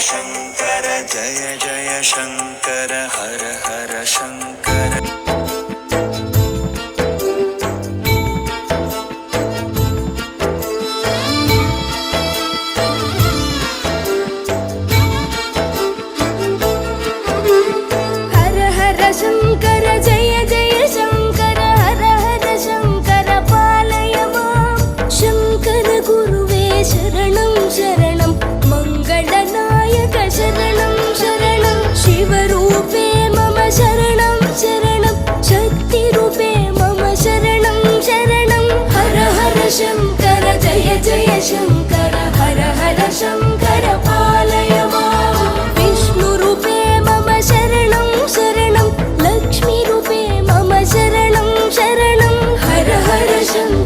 शङ्कर जय जय शङ्कर हर हर शङ्कर। हर हर शङ्कर जय जय शङ्कर हर हर शङ्कर पालय मां शङ्कर गुरुवे शरणं शरणं मङ्गलनायक शरणं शरणं शिवरूपे मम शरणं शरणं शक्तिरूपे मम शरणं शरणं हर हर शङ्कर जय जय शङ्कर हर हर शङ्कर पालय मां विष्णुरूपे मम शरणं शरणं लक्ष्मीरूपे मम शरणं शरणं हर हर शङ्कर।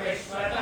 विश्वत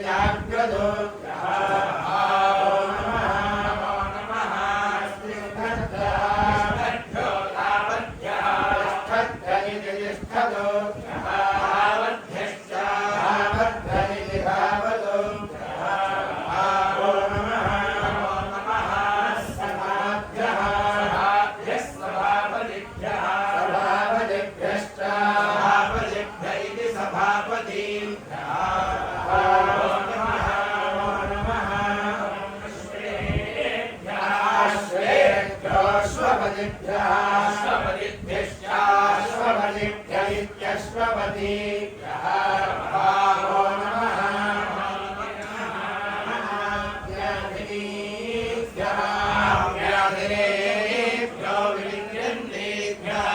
जाग्रतो अश्वपतिभ्यश्चाश्वपतिभ्य इत्यश्वपतिभ्यः नमो नमः व्याधिनेभ्यो विलिङ्गन्तेभ्यः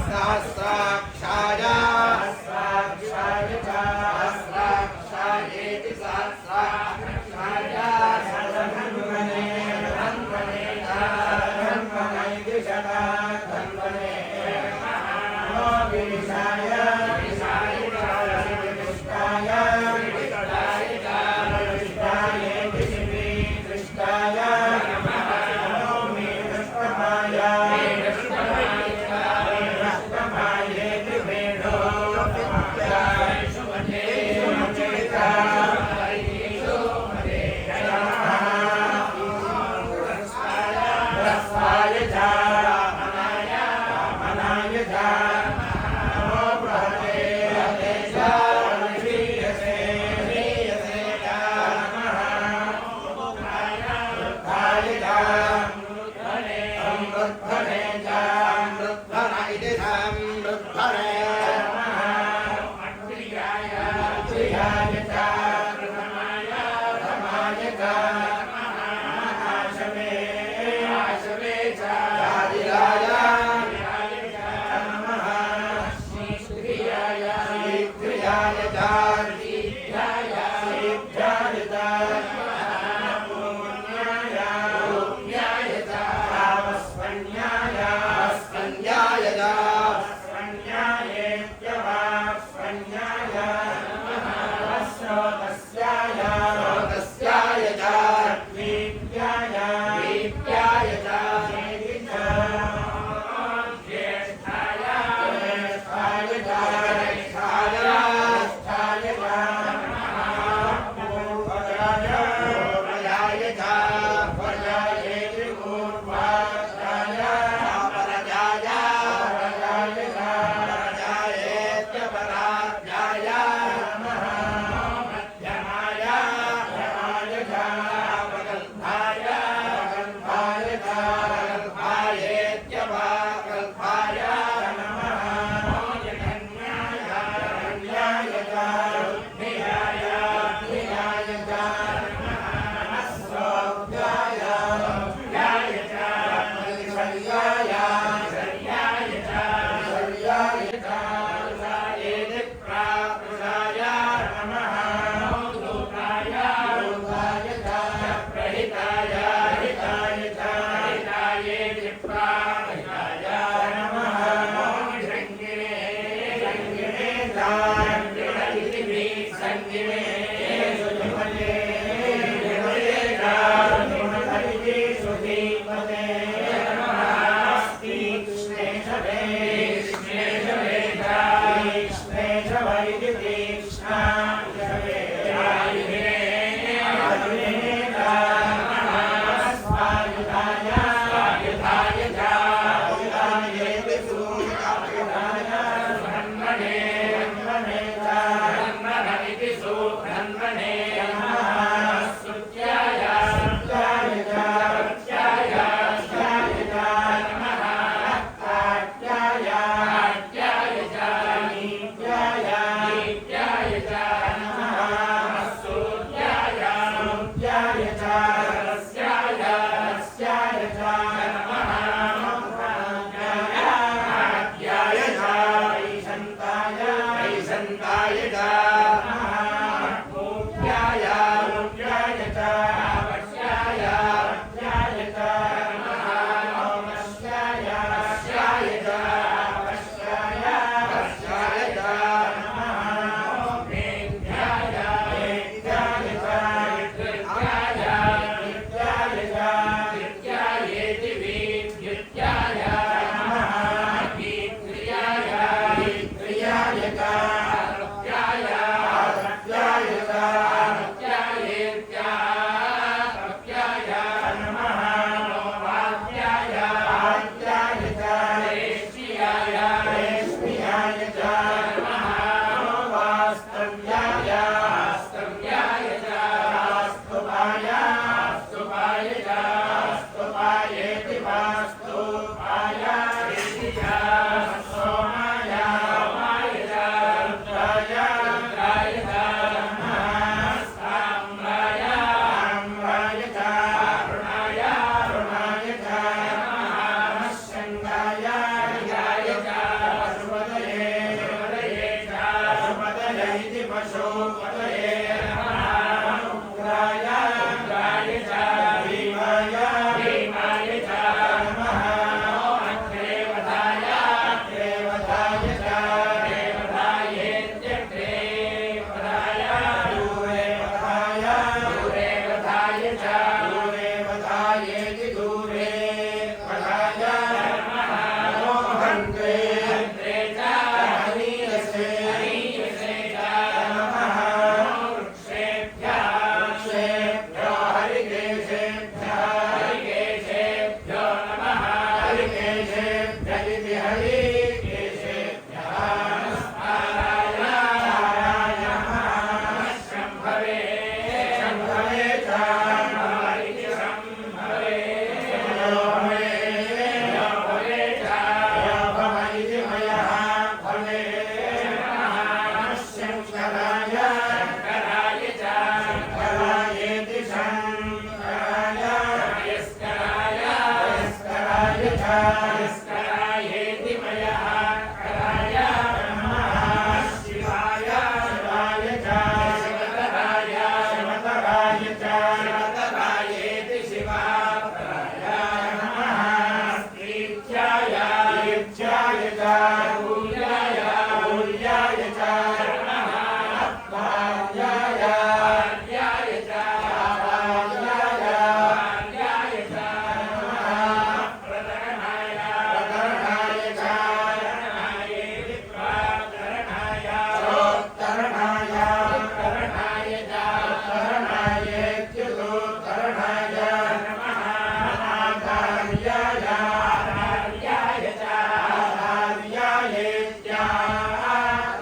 सहस्राक्षाय यस्करायेति मयः कराय नमः शिवाय शिवाय च शिवतराय शिवतराय च शिवतरायेति शिवातराय नमः कीर्त्याय कीर्त्याय च पूज्याय पूज्याय च नमः भाव्याय भाव्याय च भाव्याय भाव्याय च नमः प्रकरणाय प्रकरणाय च करणायेति प्रकरणाय चोत्तरणाय उत्तरणाय च उत्तरणायेत्युत्तरणाय नमः आधार्याय आधार्याय च आधार्यायेत्याधार्याय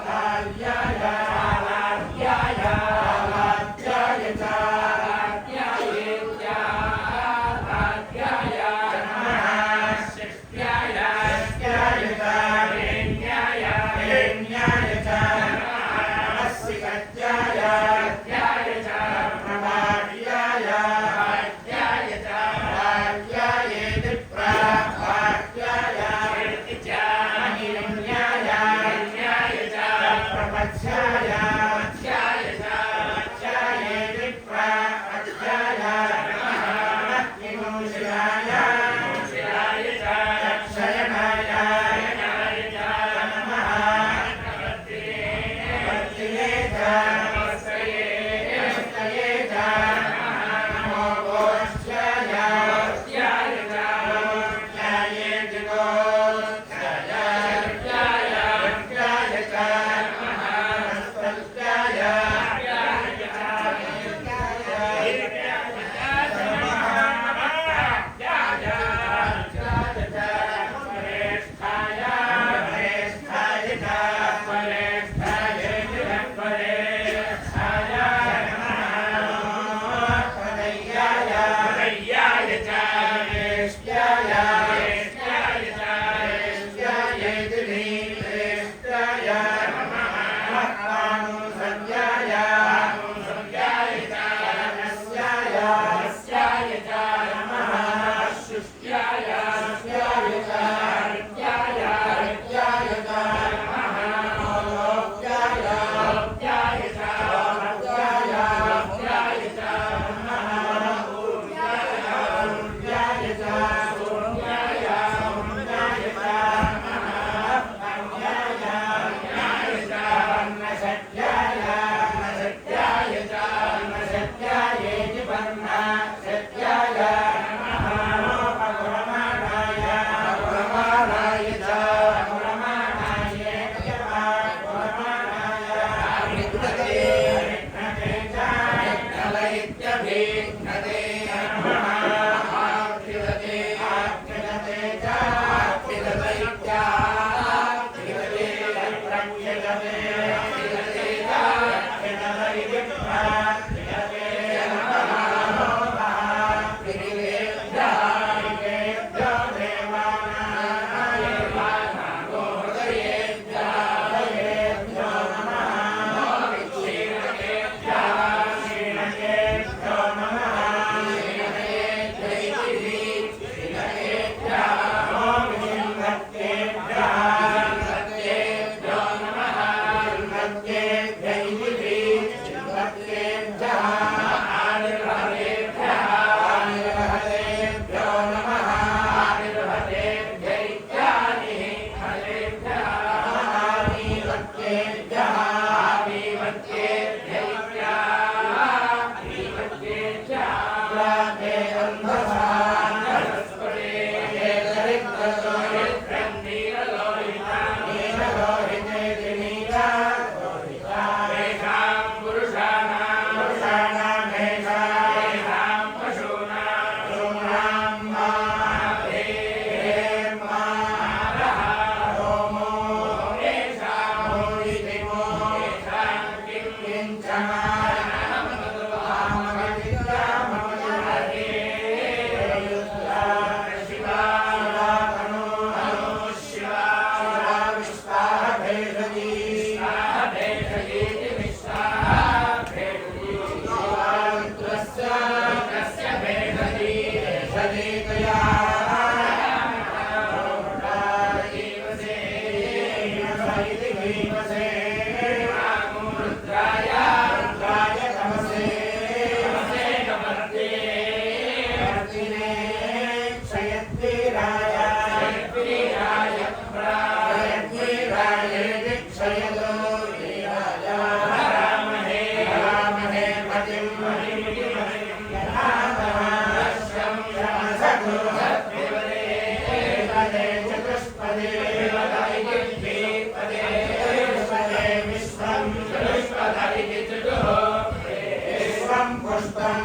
आधार्याय आधार्याय च आधार्यायेत्याधार्याय नमः शिष्ट्याय शिष्ट्याय च हेन्याय हेन्याय च नमः सिकत्याय कत्याय च प्रभाव्याय भाग्याय च भाग्यायेति प्रभाग्याय इति च हिरण्याय हिरण्याय च प्रपथ्याय पथ्याय च पथ्यायेति प्रपथ्याय नमः विमुषिराय विमुषिराय च शयनाय शयनाय च नमः वर्तिने च नमस्ते च नमो गोष्ठ्याय गोष्ठ्याय च गोष्ठ्यायेति गोष्ठ्याय गोष्ठ्याय च नमः हस्तस्याय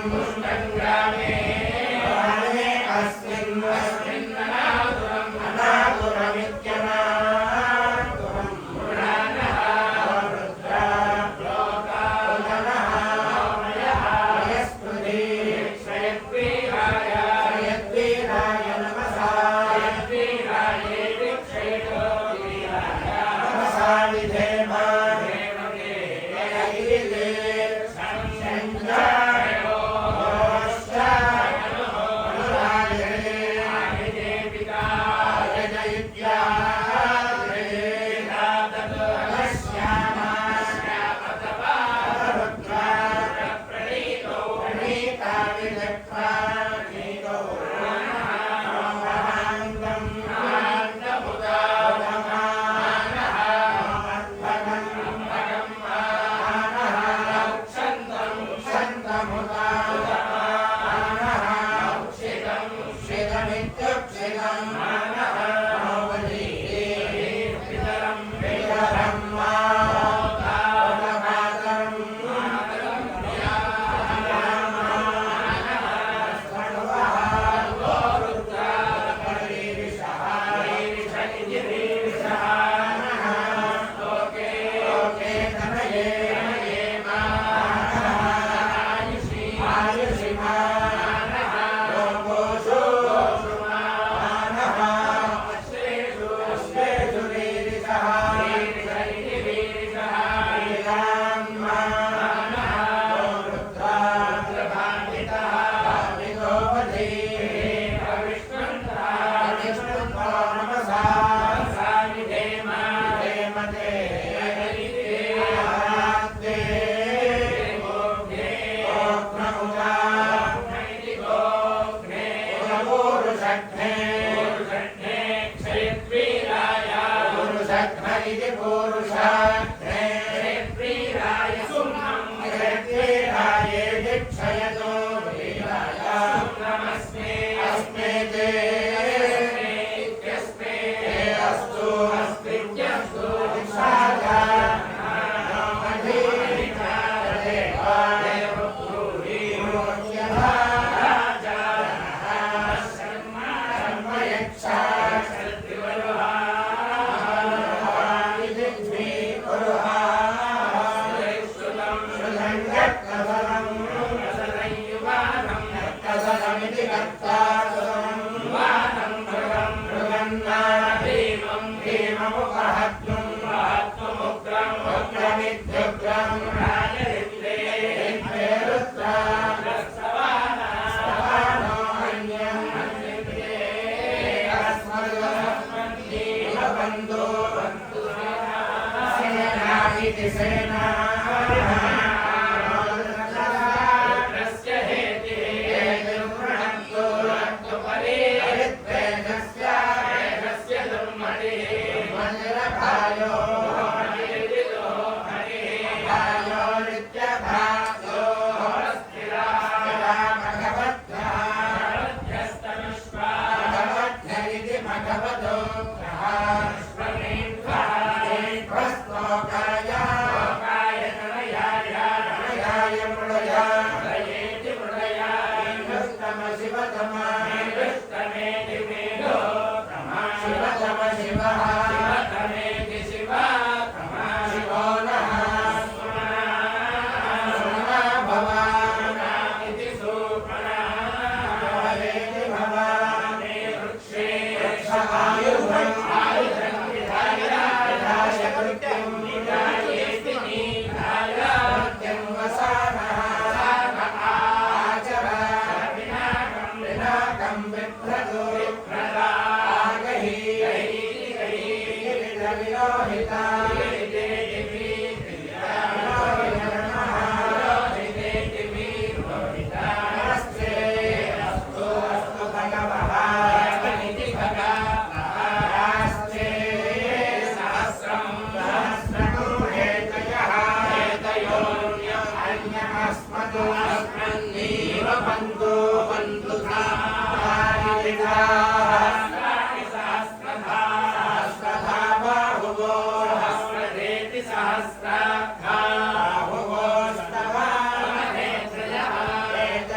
पुष्टं ग्रामे अस्मिन् अनातुरमित्यनातुरं पुराणः रुद्रा लोकावतनः यस्पृथि क्षयद्वीराय नमसा नमसा विधेमा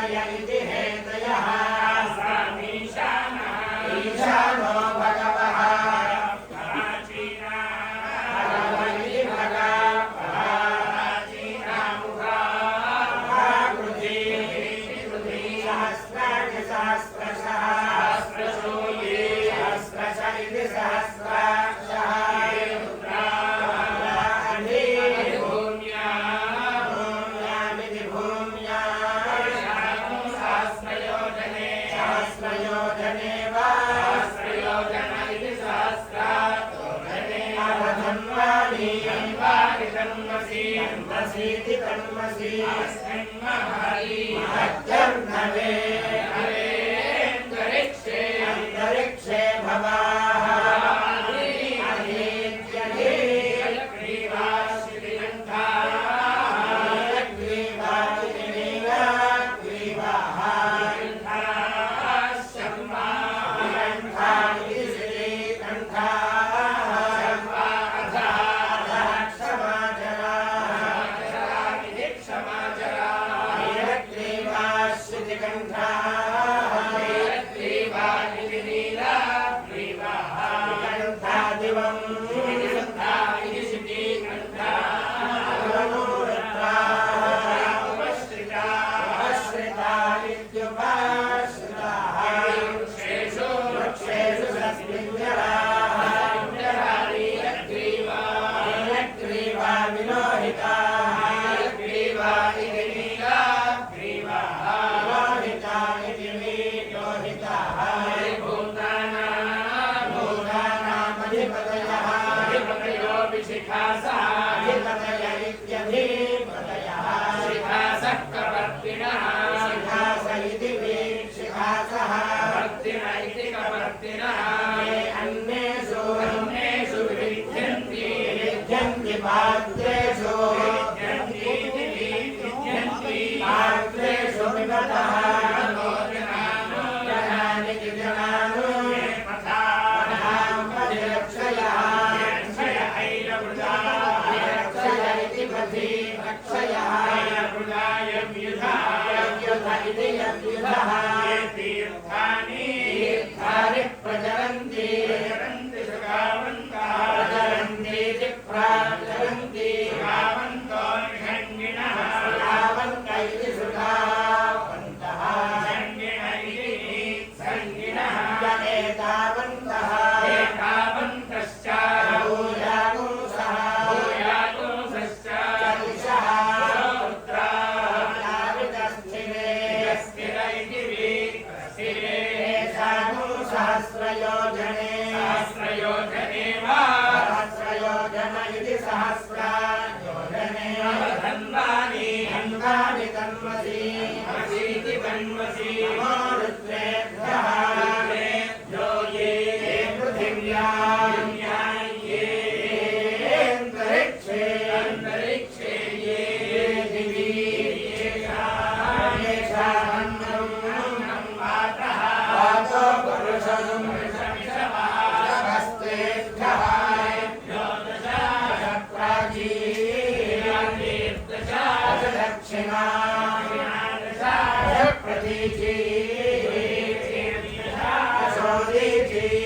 हेतय इति हेतयः ईशानो भगवः भगवति भगा प्राकृति सहस्राणि सहस्रशः सहस्रश इति सहस्राक्षः सहस्रयोजने वा तन्मसि महत्यर्णवे अन्तरिक्षे भवाः तीर्थानि प्रचरन्ति सहस्रयोजने वा सहस्रयोजन इति सहस्रयोजने धन्वानि तन्मसि मसीति तन्मसि नमो रुद्रेभ्यः यो ये पृथिव्यां ये अन्तरिक्षे ये दिवि येषामन्नं वातः वातो पुरुषं दक्षिणा प्रतीची सोदीची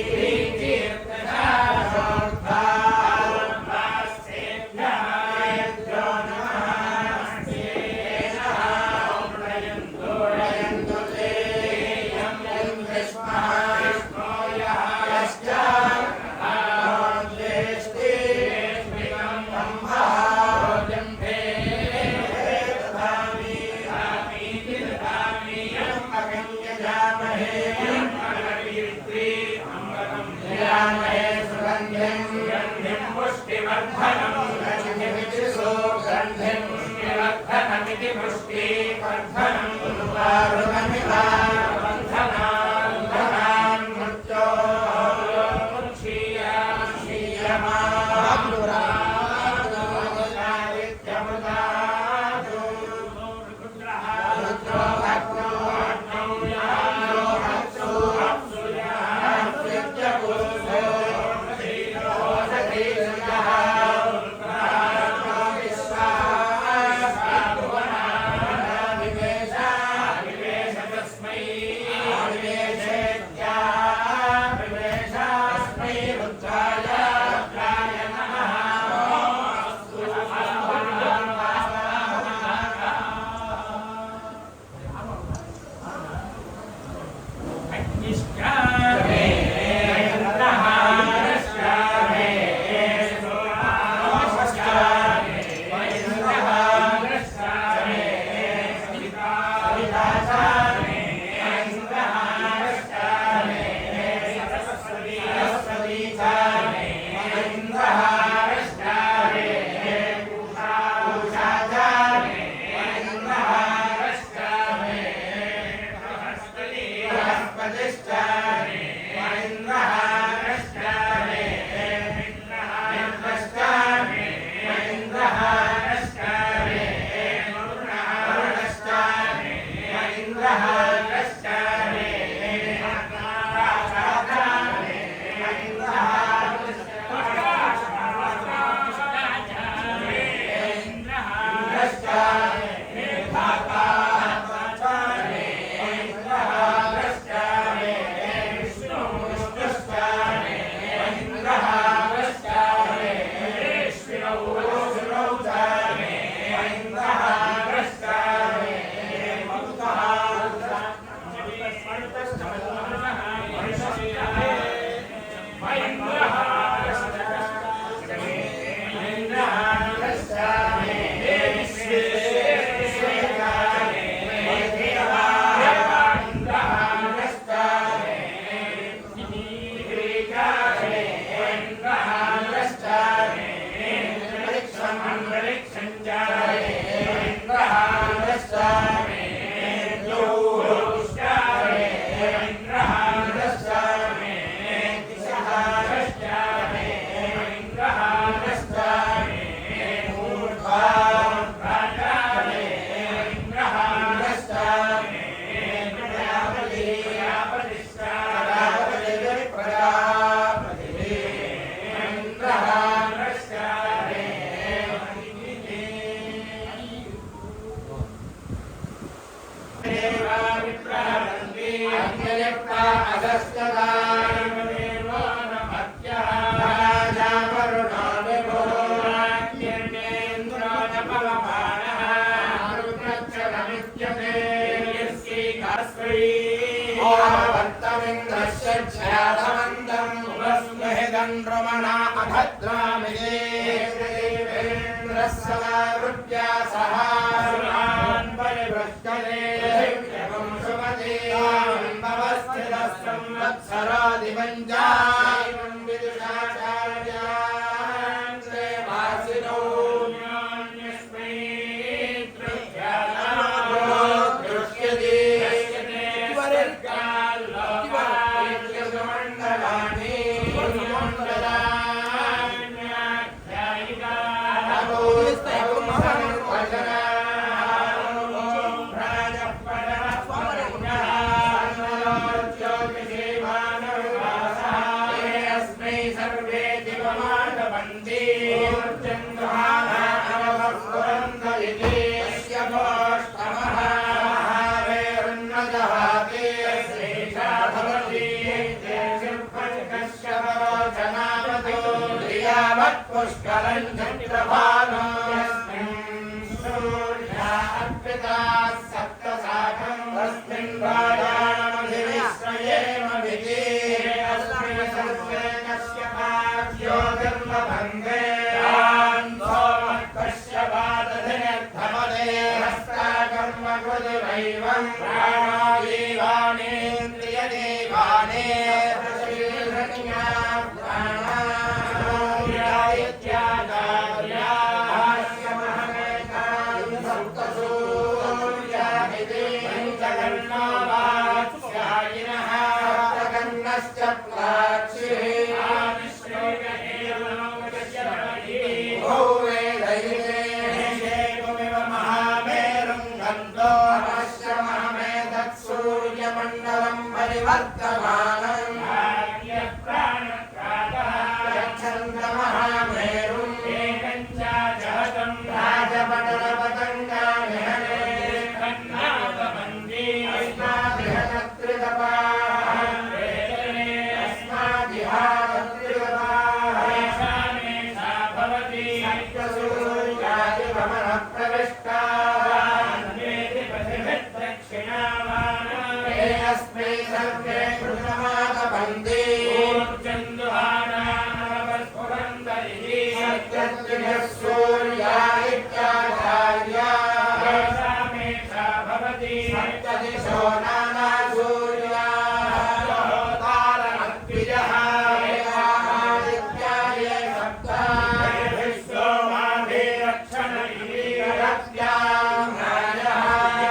अगस्त्यदानदेवो नमत्यः राजा वरुणो विभुः राज्ञेन्द्रो न पवमानः रुद्रक्षरमित्यते यस्यैकास्मै आवर्तमिन्द्रस्य ध्यातमन्तम् उपस्महिदन्द्रमणा अभद्रामिदे देवेन्द्रस्समावृत्या सह सुरान् परिवृष्टते संवत्सरादिपञ्चायनं विदुषाचार्यान् देवासिनो न्यस्मै दृश्यते वर्गाल्लोकानि पुष्करञ्जत्रभानो सूर्या अर्पिता सप्तसाखं तस्मिन् राजानमधिविश्रयेमभिधि अस्मिन् सर्वे कश्यपाभ्यो गर्भभङ्गे सोमः कश्यपादधिनिर्धमदे हस्ताकर्मकृतिवैवं प्राणादीवानेन्द्रियदेवाने सूर्यमण्डलं परिवर्तमानम् चन्द्रमहामेरुं अस्मै सर्वे कृतमातबन्धे सूर्या इत्याचार्या सप्तदिशो नाना सूर्या तारमद्विजः आदित्याये सप्त सोमाभिरक्षणैरव्यां राजः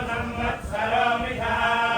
संवत्सरो मिथः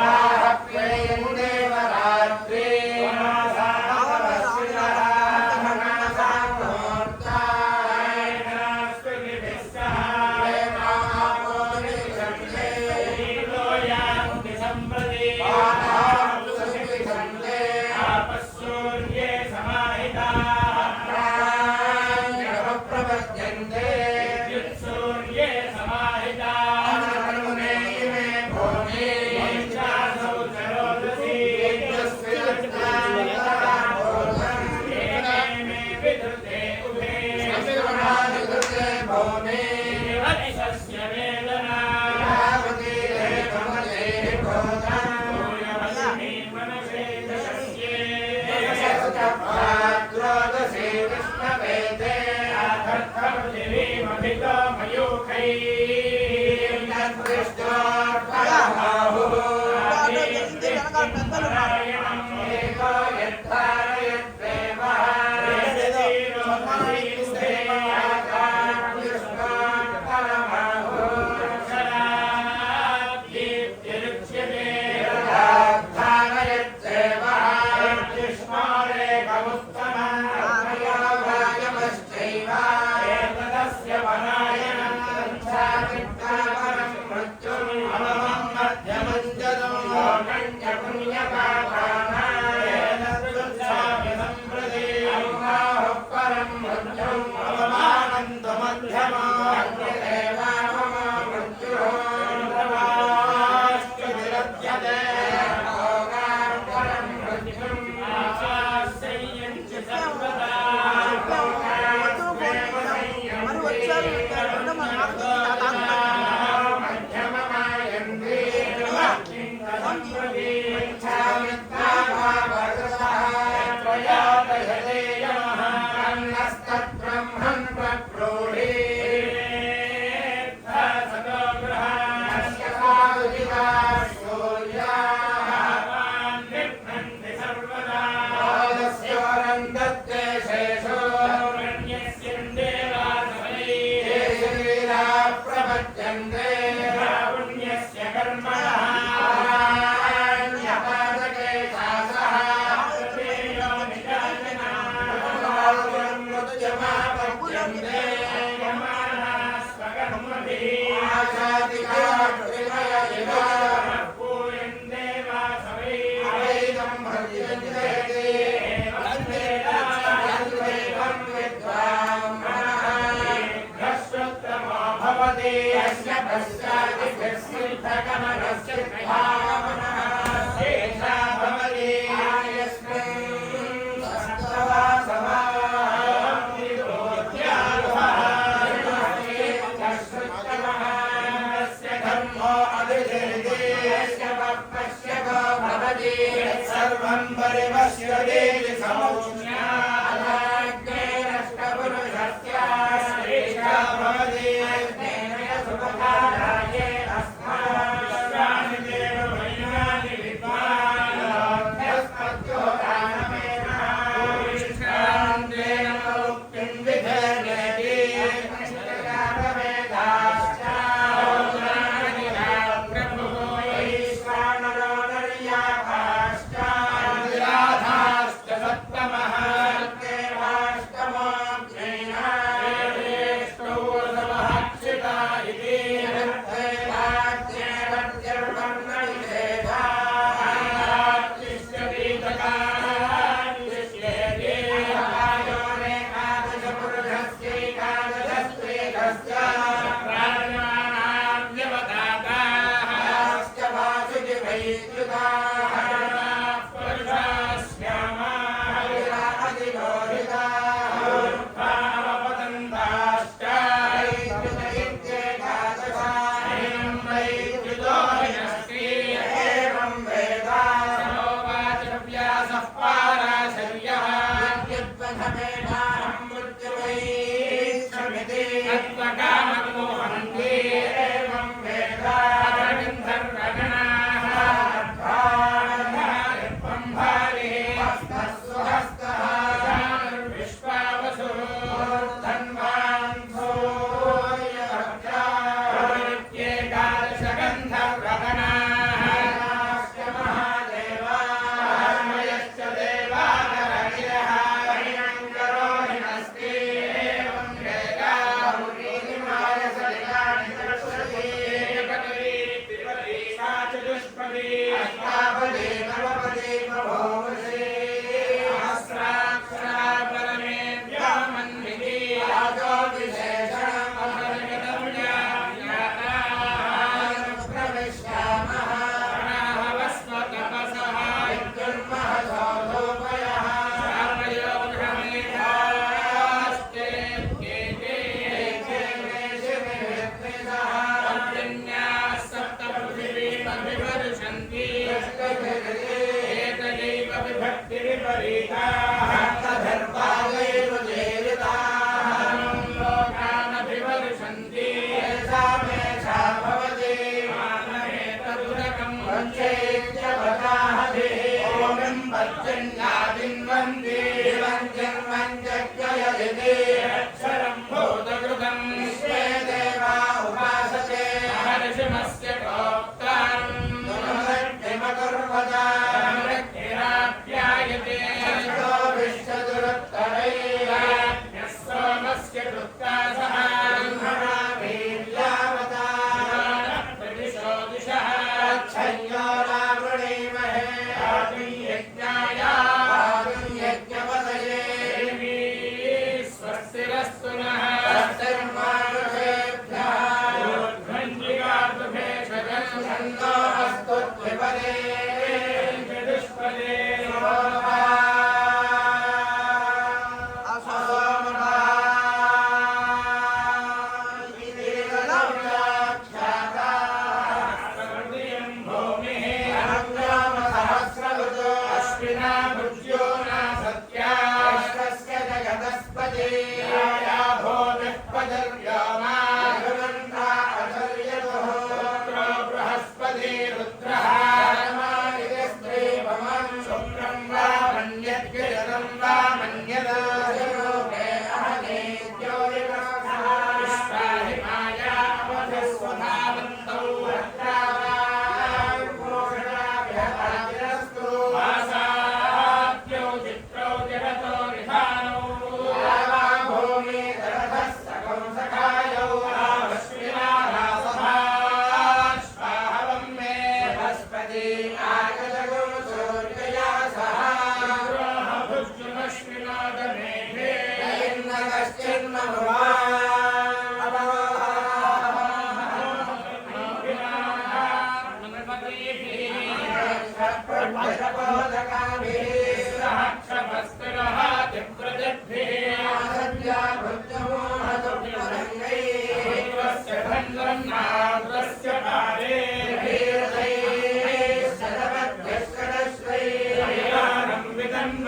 परिवश्यदेति समौज्ञा अनाग्नेरष्टपुरुषस्य श्रेष्ठा भवति सुखदाये अस्मानि देव मय्यानि विद्वान् यस्मद्यो दानमेन भूयिष्ठान्तेन मुक्तिं विधेनेति वेदाश्च प्रभुः वैश्वानरो नर्याभाश्च राधाश्च सप्तमः देवाष्टमो ज्ञेयेष्टौ समहक्षिता इति महादेवा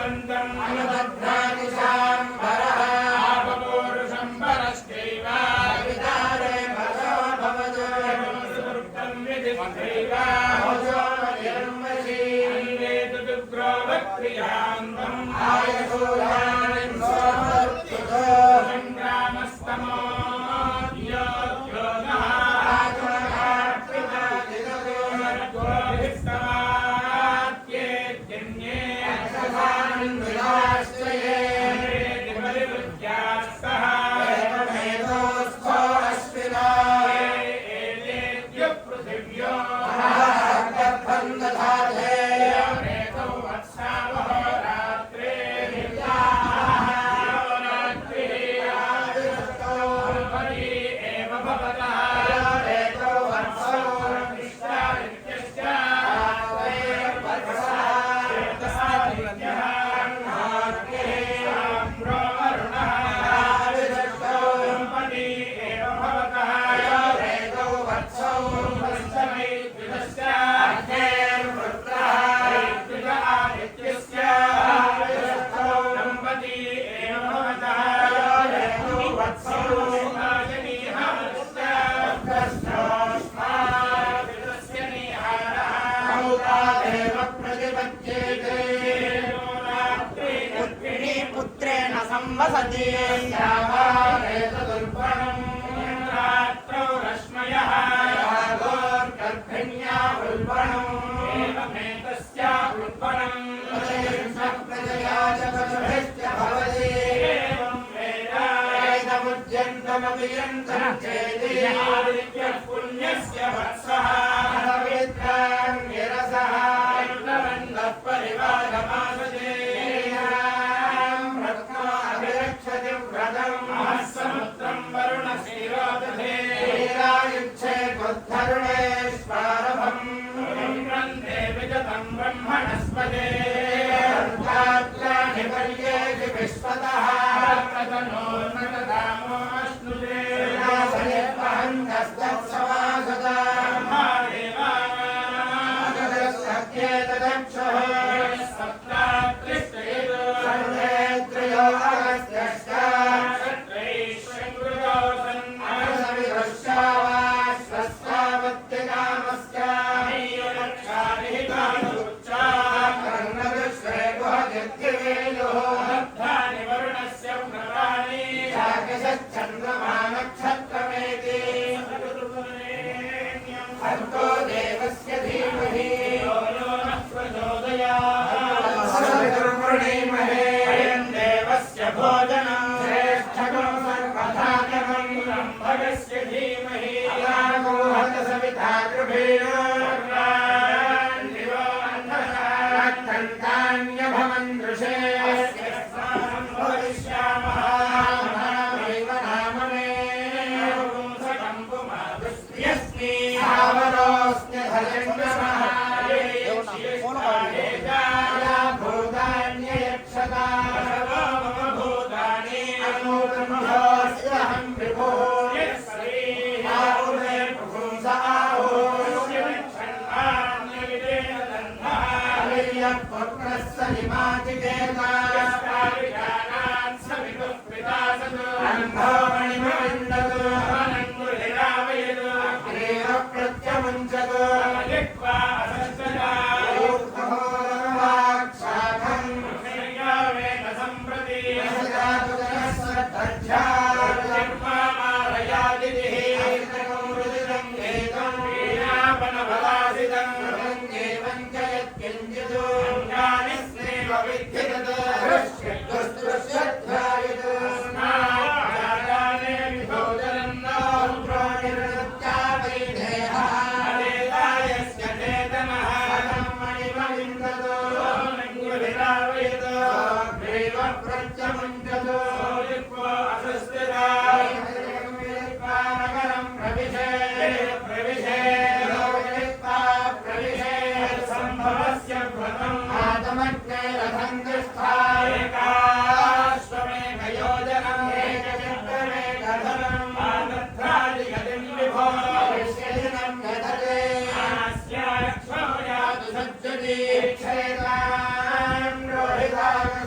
अनुबन्धम् अनुबध्नाति शाम्बरः आपपूरुषं परश्चैव विदारे भजो भवतु सुवृत्तं विदित्वैव भजो निर्मषि अन्वेतु दुग्रो वक्रियान्तम् आयसूयानि सोमर्तितो सङ्ग्रामस्तमो पुत्रेण संवसति रात्रौ रश्मयः गर्भिण्या उल्बणम् एवमेतस्य उल्बणम् प्रजया च पशुभिश्च भवति एवं वेदमुद्यन्तमपि यन्तं चेति आदित्यः पुण्यस्य वत्सः पवित्राङ्गिरसः इन्द्रवन्दः परिवारमासते समुद्रं वरुणशीरोदधे ीरायुच्छेद्धरुणेश्वारभम् वन्दे विजतं ब्रह्मणस्पदे अर्धात्राणि पर्येषु विश्वतः प्रतनोन्नतदामोऽश्नुते नासयेत्वहन्तस्तत्समासदा महादेवानागदस्सत्येतदक्षः सप्तात्रिष्टयेत् सर्वे त्रयो अगस्त्यश्च भर्गो देवस्य धीमहि यो नः प्रचोदयात् वयं देवस्य भोजनं श्रेष्ठको सर्वधान्यं ब्रह्मणस्य धीमहि यागोहत सविता गृभेणोन्तान्यभवन् दृशे भविष्यामः Rohita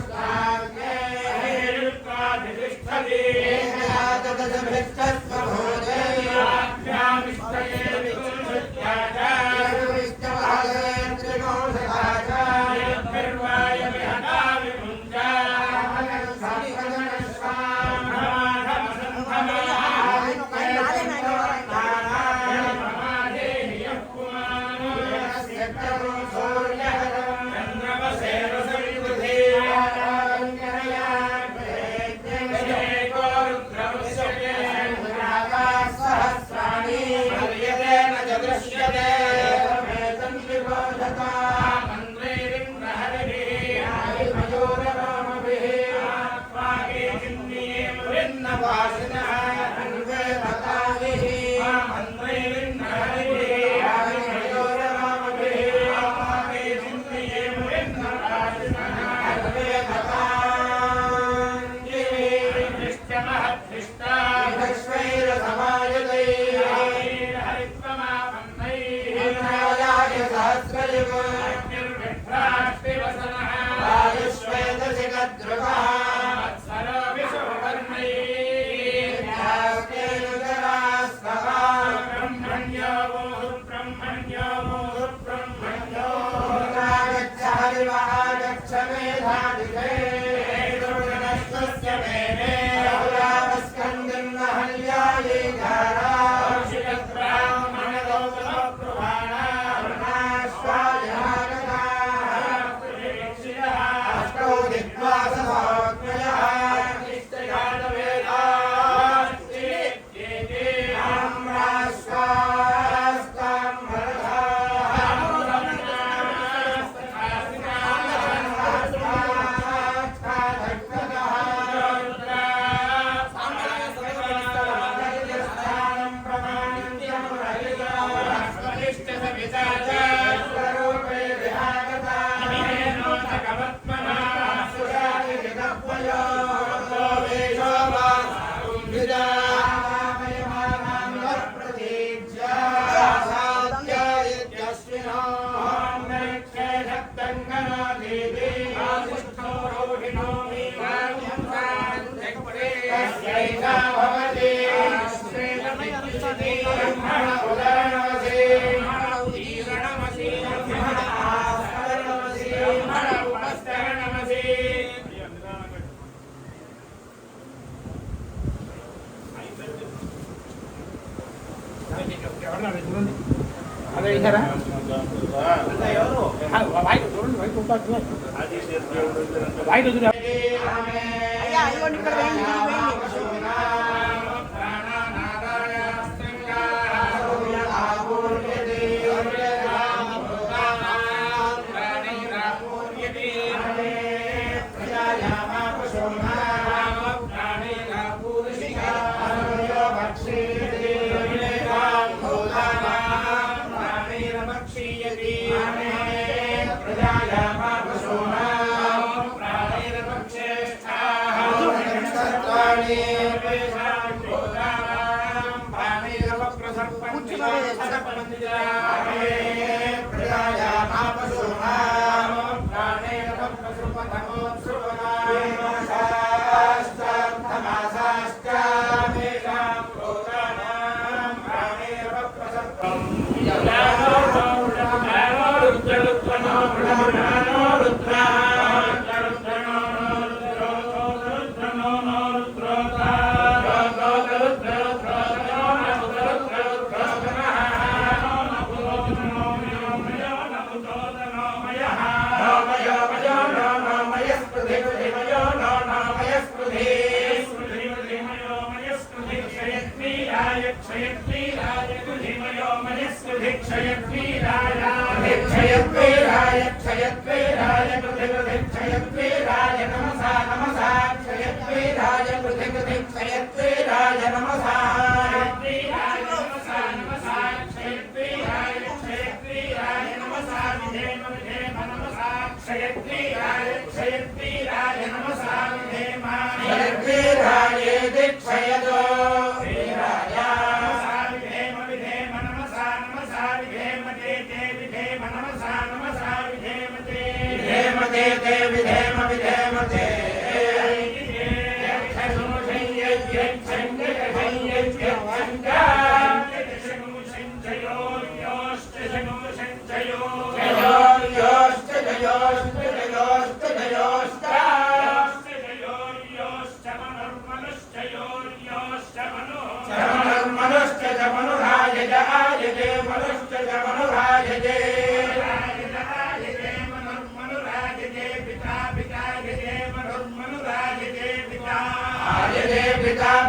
विधेमते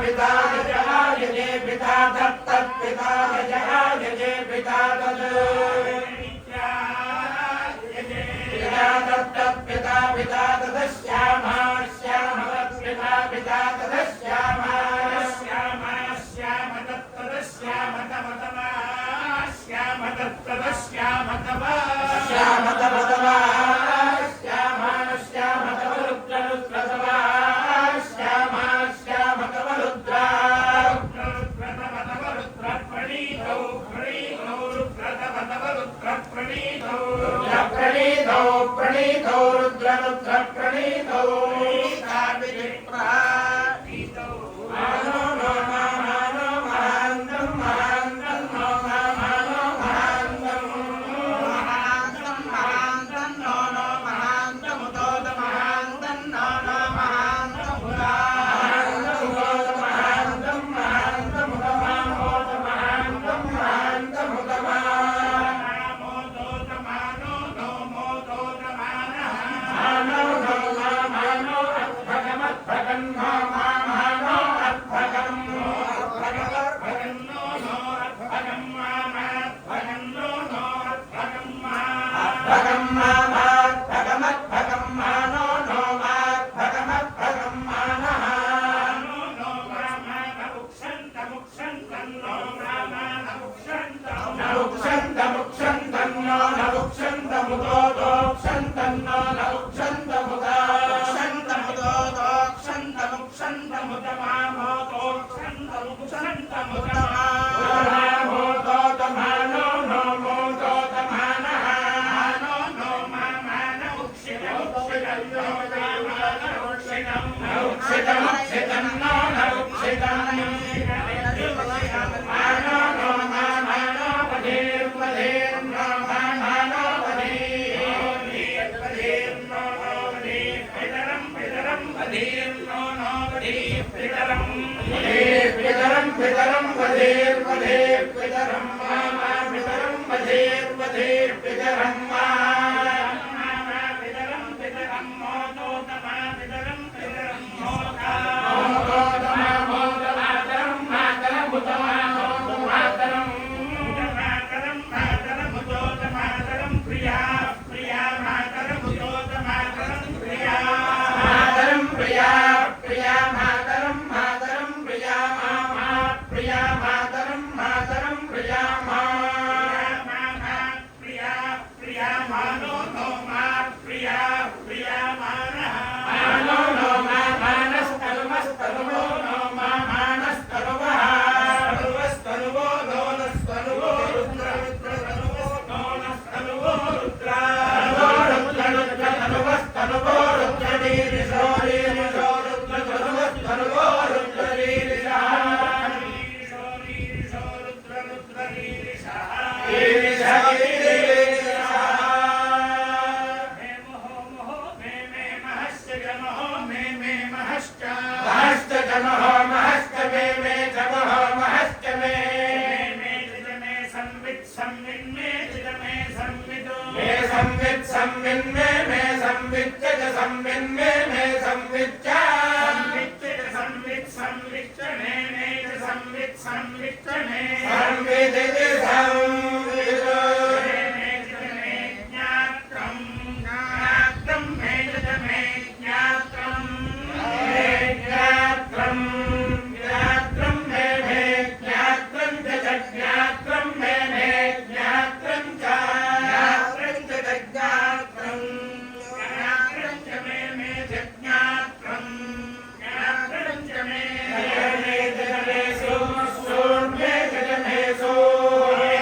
पिता यजे पिता तत्तत्पिता यजे पिता तत् पिता तत्तत्पिता पिता तदश्यामा श्यामा तत्पिता पिता तदश्यामा श्यामा श्यामा तत्तदश्यामा तमतमा श्यामा तत्तदश्यामा तमा श्यामा तमतमा श्यामा श्यामा तमरुद्र रुद्रतमा श्यामा श्यामा तमरुद्रा रुद्र प्रणीतौ प्रणीतौ रुद्र प्रणीतौ प्रणीतौ प्रणीतौ रुद्र प्रणीतौ प्रणीतौ मानो नो मानो महान्तम महान्तम नो मानो महान्तम महान्तम महान्तम नो महान्तम उदोद महान्तम नो महान्तम उदोद महान्तम महान्तम उदमामोद महान्तम महान्तम उदमामोदोद मानो नो मोदोद मानः मानो नो मानो अद्भगमत् भगन् नो मानो अद्भगम् नो अद्भगम् नो अद्भगम् मामद्भगम् नो अद्भगम् मामद्भगम् मामद्भगमद्भगम् मानो नो माद्भगमद्भगम् मानः नो मामनमुक्षन्तमुक्षन्तं नो मामनमुक्षन्तं नमुक्षन्तमुक्षन्तं नो नमुक्षन्तमुदोदोक्षन्तं नो नमुक्षन्तमुदोक्षन्तमुक्षन्तमुदमामोदोक्षन्तमुक्षन्तमुदमामोदोदमानो नो मोदोदमानः मानो नो मामनमुक्षितं नमुक्षितं नो नमुक्षितं मानो नो मानो पदेर्पदेर्नो मानो पदेर्नो पितरं पितरं पदेर्नो नो पितरं पितरं पितरं पदेर्पदेर् पितरं मामा पितरं पदेर्पदेर् पितरं मामा पितरं पितरं मोदोदमा पितरं पितरं मोदोदमा मोदमातरं मातरं उदमा मोदमातरं उदमातरं मातरं उदोदमातरं प्रिया प्रिया मातरं उदोदमातरं प्रिया मातरं प्रिया प्रिया मातरं मातरं प्रिया मामा प्रिया मातरं मातरं प्रिया मामा प्रिया प्रिया मानो नो मा प्रिया प्रिया मानः मानो नो मानस्तनुमस्तनुवो नो मानस्तनुवः स्तनुवस्तनुवो दोनस्तनुवो रुद्र रुद्रतनुवो दोनस्तनुवो रुद्र रुद्र रुद्रतनुवस्तनुवो रुद्ररीरिषो रीरिषो रुद्रतनुवस्तनुवो रुद्ररीरिषः रीरिषो रीरिषो रुद्र रुद्ररीरिषः रीरिषः रीरिषः मे मोहो मोहो मे महश्च जनहो मे महश्च महश्च जनहो महश्च मे जनहो महश्च मे चिद मे संवित् संविन् मे चिद मे संविदो मे संवित् संविन् मे संविच्च च संविन् मे संविच्च संविच्च च संवित् संविच्च मे च संवित् संविच्च मे संविदित संविदो मे चिद मे ज्ञात्रं ज्ञात्रं मे चिद मे ज्ञात्रं ज्ञात्रं ज्ञात्रं मे ज्ञात्रं च ज्ञात्रं मे ज्ञात्रं च ज्ञात्रं च ज्ञात्रं ज्ञात्रं च मे ज्ञात्रं ज्ञात्रं च मे सूर्मे च मे सूर्मे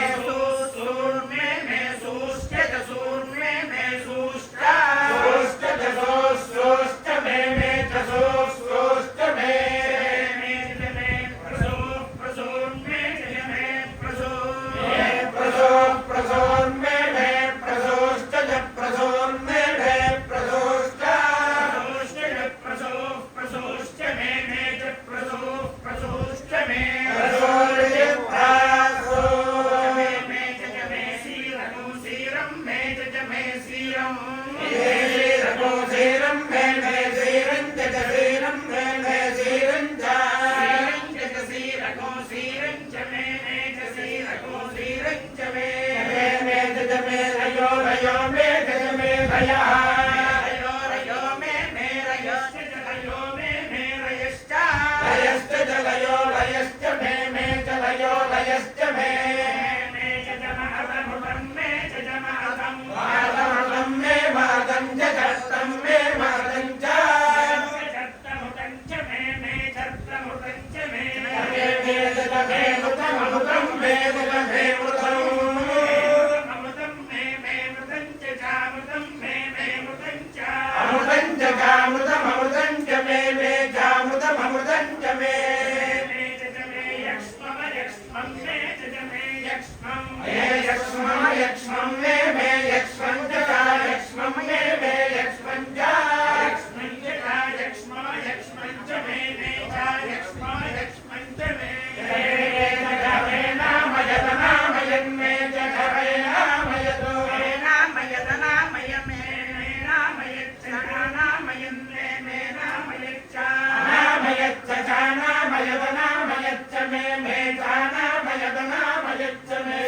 अनामयच्च चानामयदनामयच्च मे मे चानामयदनामयच्च मे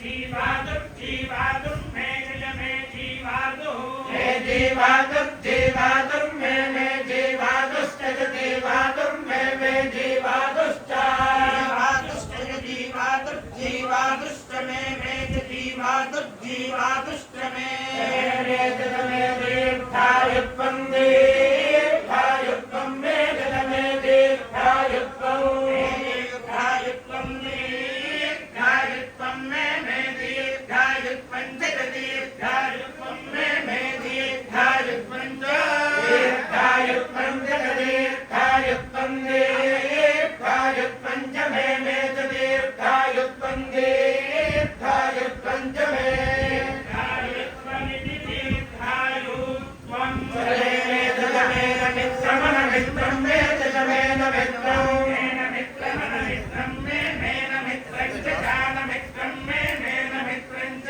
जीवादुर्जीवादुं मे जय मे जीवादुः मे जीवादुर्जीवादुं मे मे जीवादुश्च जीवादुं मे मे जीवादुश्च जीवादुश्च मे मे जीवादुर्जीवादुश्च मे दीर्घायुत्वं दीर्घायुत्वं मे जय मे दीर्घायुत्वं दीर्घायुत्वं दीर्घायुत्वं मे मे दीर्घायुत्वं च दीर्घायुत्वं मे मे दीर्घायुत्वं च दीर्घायुत्वं च दीर्घायुत्वं दीर्घायुत्वं च मे मे च दीर्घायुत्वं दीर्घायुत्वं च मे मित्रं मे जमेन मित्रं मित्रं मे मेन मित्रं च जान मित्रं मे मेन मित्रं च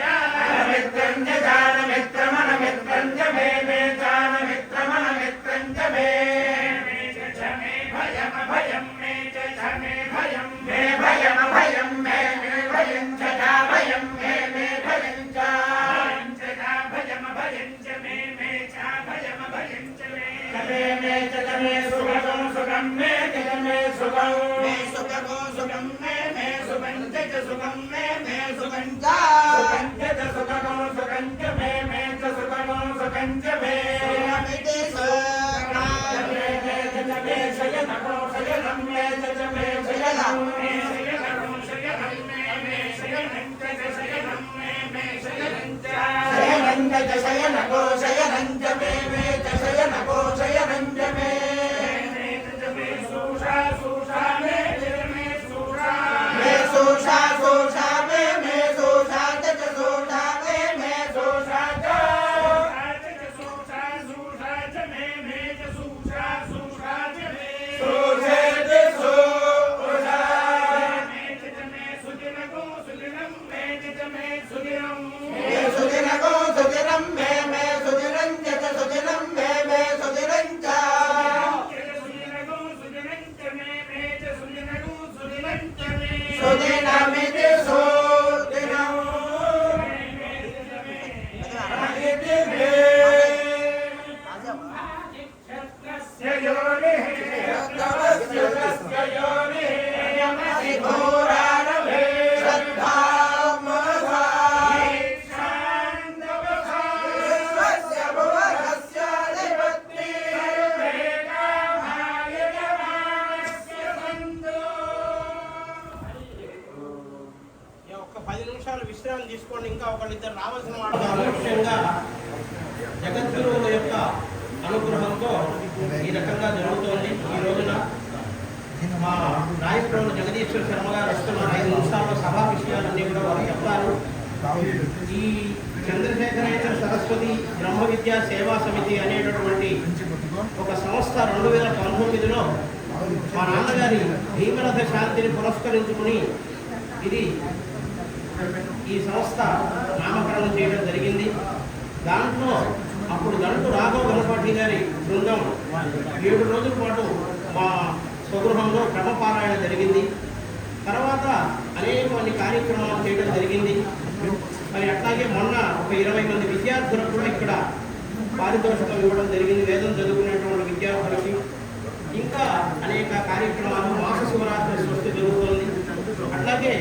जान मित्रमन मित्रं च मे मे जान मित्रमन मित्रं च मे च मे भयम भयं मे च मे भयं मे भयम भयं मे मे भयं च जा भयं मे मे भयं च जा भयम भयं च मे मे चा भयम भयं च मे मे च मे सुखं सुखं मे च मे सुखं मे सुखं मे सुखं च सुखं मे सुखं च सुखं च सुखं च मे च सुखं च मे नमिते मे शयनको शयनं मे च मे शयनं मे शयनं मे शयनं च शयनं मे शयनं च शयनको शयनं च मे च शयनको शयनं च मे सूषा सूषा मे मे सूषा मे सूषा सूषा मे सूषा च सूषा मे सूषा च सूषा सूषा च मे च सूषा सूषा च मे सूषे च सूषा मे च मे सुदिनको सुदिनं मे च मे सुदिनं मे सुदिनको सुदिनं मे सुदिनं च सुदिनं मे सुदिनं च सुदिनमिति सुदिनं इति मे क्षत्रस्य योनिः तवस्य योनिः यमसि घोरारभे श्रद्धा मनसा ईक्षान्दवसा स्वस्य भुवनस्य निवत्ति सर्वे कामाय यमानस्य सन्तो ఒక 10 నిమిషాలు విశ్రాంతి తీసుకోండి. ఇంకా ఒకళ్ళిద్దరు రావాల్సిన వాళ్ళు ముఖ్యంగా జగద్గురువుల యొక్క అనుగ్రహంతో ఈ రకంగా జరుగుతోంది. ఈ రోజున మా నాయకుడు జగదీశ్వర శర్మ గారు వస్తున్నారు. 5 నిమిషాల్లో సభా విషయాలన్నీ కూడా వారు చెప్తారు. ఈ చంద్రశేఖరేశ్వర సరస్వతి బ్రహ్మ విద్యా సేవా సమితి అనేటటువంటి ఒక సంస్థ 2019లో మా నాన్నగారి భీమరథ శాంతిని పురస్కరించుకుని ఇది ఈ సంస్థ నామకరణం చేయడం జరిగింది. దాంట్లో అప్పుడు దంటు రాఘవ గణపాఠి గారి బృందం 7 రోజుల పాటు మా స్వగృహంలో క్రమపారాయణ జరిగింది. తర్వాత అనేక కార్యక్రమాలు చేయడం జరిగింది. మరి అట్లాగే మొన్న ఒక 20 మంది విద్యార్థులకు కూడా ఇక్కడ పారితోషికం ఇవ్వడం జరిగింది, వేదం చదువుకునేటువంటి విద్యార్థులకి. ఇంకా అనేక కార్యక్రమాలు, మాస శివరాత్రి సృష్టి జరుగుతోంది. అట్లాగే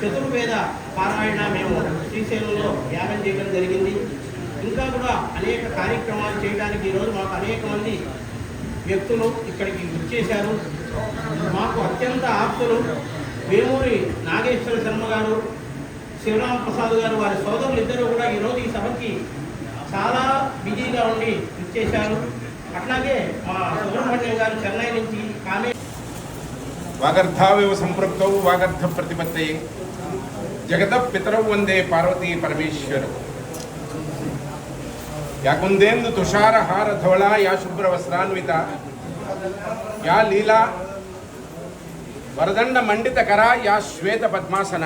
చతుర్వేద పారాయణ మేము శ్రీశైలంలో యాగం చేయడం జరిగింది. ఇంకా కూడా అనేక కార్యక్రమాలు చేయడానికి ఈరోజు మాకు అనేక మంది వ్యక్తులు ఇక్కడికి వచ్చేశారు. మాకు అత్యంత ఆప్తులు వేమూరి నాగేశ్వర శర్మ గారు, శివరామ ప్రసాద్ గారు, వారి సోదరులు ఇద్దరు కూడా ఈరోజు ఈ సభకి చాలా బిజీగా ఉండి ఇచ్చేశారు. అట్లాగే మా సుబ్రహ్మణ్యం గారు చెన్నై నుంచి కామే వాగర్ధావివ సంపృక్తౌ వాగర్ధ ప్రతిపత్తయే జగత పితరౌ వందే Parvati Parameshwara. Yeah కుందేందు తుషారహార ధవళా yeah శుభ్రవస్త్రాన్విత yeah లీలా వరదండ మండితకరా యా శ్వేత పద్మాసన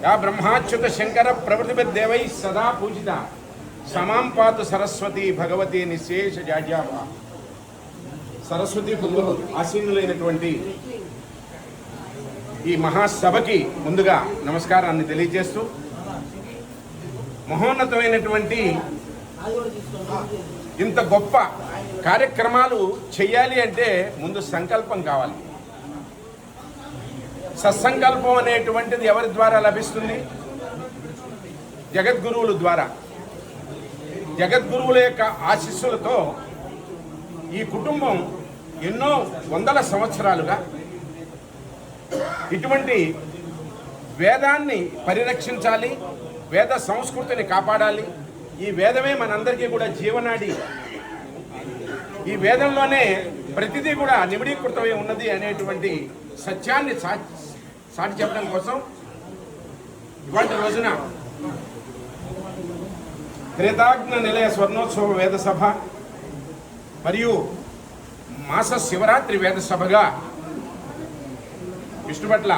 యా బ్రహ్మాచ్యుత శంకర ప్రవృతిభిర్దేవై సదా పూజిత సమాం పాతు సరస్వతి భగవతి నిశేష జాడ్యాప. సరస్వతి పొందులు ఆసీనులైనటువంటి ఈ మహాసభకి ముందుగా నమస్కారాన్ని తెలియజేస్తూ, మహోన్నతమైనటువంటి ఇంత గొప్ప కార్యక్రమాలు చేయాలి అంటే ముందు సంకల్పం కావాలి. సత్సంకల్పం అనేటువంటిది ఎవరి ద్వారా లభిస్తుంది? జగద్గురువుల ద్వారా. జగద్గురువుల యొక్క ఆశీస్సులతో ఈ కుటుంబం ఎన్నో వందల సంవత్సరాలుగా ఇటువంటి వేదాన్ని పరిరక్షించాలి, వేద సంస్కృతిని కాపాడాలి. ఈ వేదమే మనందరికీ కూడా జీవనాడి. ఈ వేదంలోనే ప్రతిదీ కూడా నిమిడీకృతమై ఉన్నది అనేటువంటి సత్యాన్ని సాటి చెప్పడం కోసం ఇవాటి రోజున త్రేతాగ్న నిలయ స్వర్ణోత్సవ వేద సభ మరియు మాస శివరాత్రి వేద సభగా విష్ణుపట్ల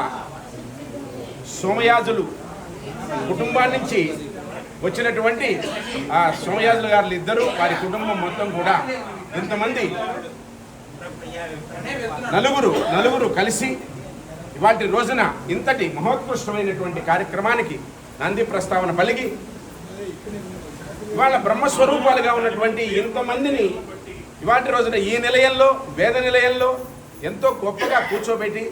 సోమయాజులు కుటుంబాన్ని నుంచి వచ్చినటువంటి ఆ సోమయాజులు గారు ఇద్దరు, వారి కుటుంబం మొత్తం కూడా ఇంతమంది నలుగురు కలిసి ఇవాటి రోజున ఇంతటి మహోత్కృష్టమైనటువంటి కార్యక్రమానికి నంది ప్రస్తావన పలికి ఇవాళ బ్రహ్మస్వరూపాలుగా ఉన్నటువంటి ఇంతమందిని ఇవాటి రోజున ఈ నిలయంలో, వేద నిలయంలో ఎంతో గొప్పగా కూర్చోబెట్టి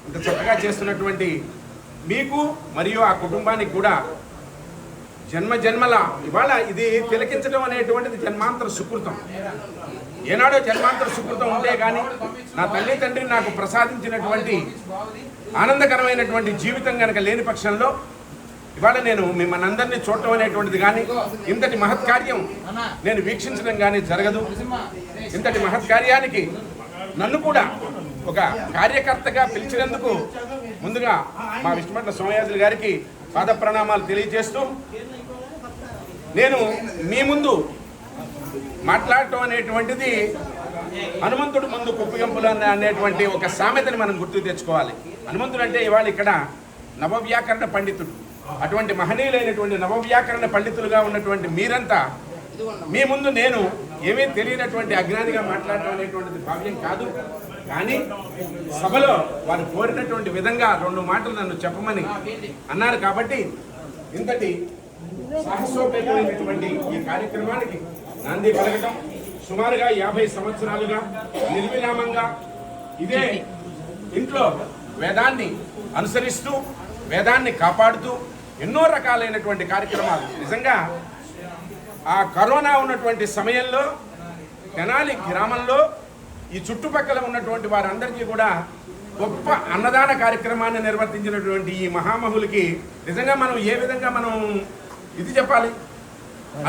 ఇంత చక్కగా చేస్తున్నటువంటి మీకు మరియు ఆ కుటుంబానికి కూడా జన్మల ఇవాళ ఇది తిలకించడం అనేటువంటిది జన్మాంతర సుకృతం. ఏనాడో జన్మాంతర సుకృతం ఉంటే కానీ నా తల్లి తండ్రి నాకు ప్రసాదించినటువంటి ఆనందకరమైనటువంటి జీవితం కనుక లేని పక్షంలో ఇవాళ నేను మిమ్మల్ని అందరినీ చూడటం అనేటువంటిది కానీ, ఇంతటి మహత్కార్యం నేను వీక్షించడం కానీ జరగదు. ఇంతటి మహత్కార్యానికి నన్ను కూడా ఒక కార్యకర్తగా పిలిచినందుకు ముందుగా మా విష్ణుపట్ల సోమయాజులు గారికి పాద ప్రణామాలు తెలియజేస్తూ, నేను మీ ముందు మాట్లాడటం అనేటువంటిది హనుమంతుడు ముందు కుప్పిగంపులు అనేటువంటి ఒక సామెతని మనం గుర్తు తెచ్చుకోవాలి. హనుమంతుడు అంటే ఇవాళ ఇక్కడ నవవ్యాకరణ పండితుడు. అటువంటి మహనీయులైనటువంటి నవవ్యాకరణ పండితులుగా ఉన్నటువంటి మీరంతా మీ ముందు నేను ఏమీ తెలియనటువంటి అజ్ఞానిగా మాట్లాడటం అనేటువంటిది భావ్యం కాదు. కానీ సభలో వారు కోరినటువంటి విధంగా 2 మాటలు నన్ను చెప్పమని అన్నారు. కాబట్టి ఇంతటి సాహసోపేతమైనటువంటి ఈ కార్యక్రమానికి నాంది పలకటం, సుమారుగా 50 సంవత్సరాలుగా నిర్విరామంగా ఇదే ఇంట్లో వేదాన్ని అనుసరిస్తూ, వేదాన్ని కాపాడుతూ ఎన్నో రకాలైనటువంటి కార్యక్రమాలు. నిజంగా ఆ కరోనా ఉన్నటువంటి సమయంలో తెనాలి గ్రామంలో ఈ చుట్టుపక్కల ఉన్నటువంటి వారందరికీ కూడా గొప్ప అన్నదాన కార్యక్రమాన్ని నిర్వర్తించినటువంటి ఈ మహామహులకి నిజంగా మనం ఏ విధంగా మనం ఇది చెప్పాలి?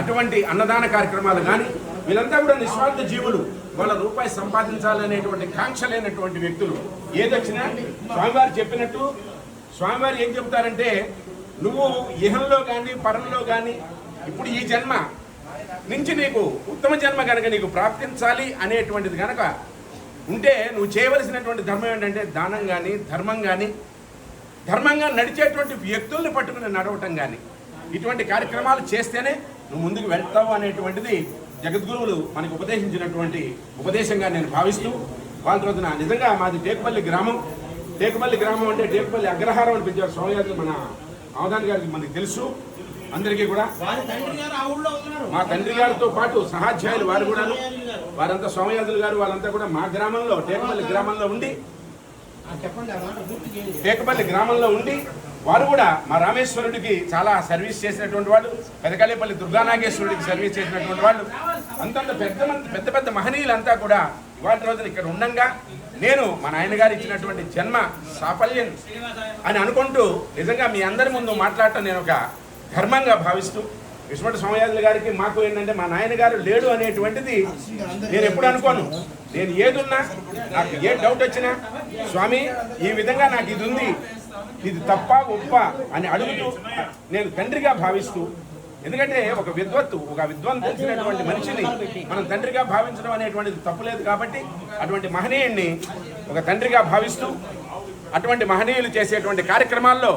అటువంటి అన్నదాన కార్యక్రమాలు కానీ వీళ్ళంతా కూడా నిస్వార్థ జీవులు. వాళ్ళ రూపాయి సంపాదించాలనేటువంటి కాంక్ష లేనటువంటి వ్యక్తులు. ఏదొచ్చినా స్వామివారు చెప్పినట్టు, స్వామివారు ఏం చెప్తారంటే, నువ్వు ఇహంలో కానీ పరంలో కానీ ఇప్పుడు ఈ జన్మ నుంచి నీకు ఉత్తమ జన్మ కనుక నీకు ప్రాప్తించాలి అనేటువంటిది కనుక ఉంటే నువ్వు చేయవలసినటువంటి ధర్మం ఏంటంటే దానం కానీ, ధర్మం కానీ, ధర్మంగా నడిచేటువంటి వ్యక్తుల్ని పట్టుకుని నడవటం కానీ, ఇటువంటి కార్యక్రమాలు చేస్తేనే నువ్వు ముందుకు వెళ్తావు అనేటువంటిది జగద్గురువులు మనకు ఉపదేశించినటువంటి ఉపదేశంగా నేను భావిస్తూ, వాళ్ళ రోజున నిజంగా మాది టేకుపల్లి గ్రామం. టేకుపల్లి గ్రామం అంటే టేకుపల్లి అగ్రహారం అని పిలిచారు స్వామివారు. మన అవధాని గారికి మనకి తెలుసు. అందరికీ కూడా మా తండ్రి గారితో పాటు సహాధ్యాయులు వారు కూడా, వారంతా సోమయాజులు గారు వాళ్ళంతా కూడా మా గ్రామంలో టేకుపల్లి గ్రామంలో ఉండి వారు కూడా మా రామేశ్వరుడికి చాలా సర్వీస్ చేసినటువంటి వాళ్ళు, పెదకల్లేపల్లి దుర్గానాగేశ్వరుడికి సర్వీస్ చేసినటువంటి వాళ్ళు, అంతంత పెద్ద పెద్ద మహనీయులంతా కూడా ఇవాళ రోజున ఇక్కడ ఉండంగా నేను మా నాయనగారు ఇచ్చినటువంటి జన్మ సాఫల్యం అని అనుకుంటూ నిజంగా మీ అందరి ముందు మాట్లాడటం నేను ఒక ధర్మంగా భావిస్తూ, విష్ణుపట్ల సోమయాజులు గారికి మాకు ఏంటంటే మా నాయనగారు లేడు అనేటువంటిది నేను ఎప్పుడు అనుకోను. నేను ఏదున్నా, నాకు ఏ డౌట్ వచ్చినా, స్వామి ఈ విధంగా నాకు ఇది ఉంది, ఇది తప్ప ఒప్ప అని అడుగుతూ నేను తండ్రిగా భావిస్తూ, ఎందుకంటే ఒక విద్వాన్ తెలిసినటువంటి మనిషిని మనం తండ్రిగా భావించడం అనేటువంటిది తప్పులేదు. కాబట్టి అటువంటి మహనీయుడిని ఒక తండ్రిగా భావిస్తూ, అటువంటి మహనీయులు చేసేటువంటి కార్యక్రమాల్లో